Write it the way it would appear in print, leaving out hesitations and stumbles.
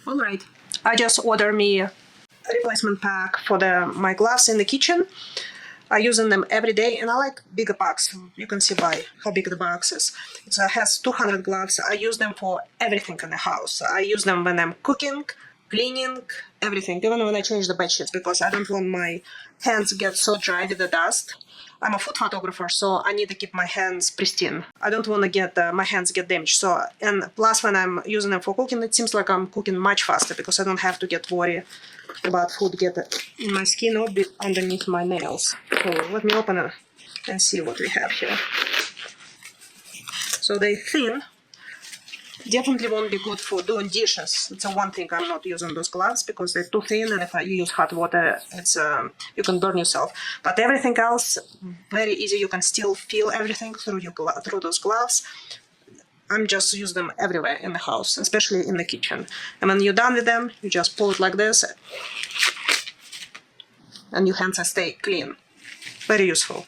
Alright, I just ordered me a replacement pack for my gloves in the kitchen. I'm using them every day, and I like bigger packs. You can see by how big the box is. It has 200 gloves. I use them for everything in the house. I use them when I'm cooking, cleaning, everything, even when I change the bedsheets, because I don't want my hands to get so dry with the dust. I'm a food photographer, so I need to keep my hands pristine. I don't want to get my hands get damaged. So, and plus when I'm using them for cooking, it seems like I'm cooking much faster because I don't have to get worried about food get in my skin or underneath my nails. So let me open it and see what we have here. So they thin. Definitely won't be good for doing dishes. It's one thing I'm not using those gloves because they're too thin, and if I use hot water, it's you can burn yourself. But everything else, very easy. You can still feel everything through those gloves. I'm just use them everywhere in the house, especially in the kitchen. And when you're done with them, you just pull it like this, and your hands stay clean. Very useful.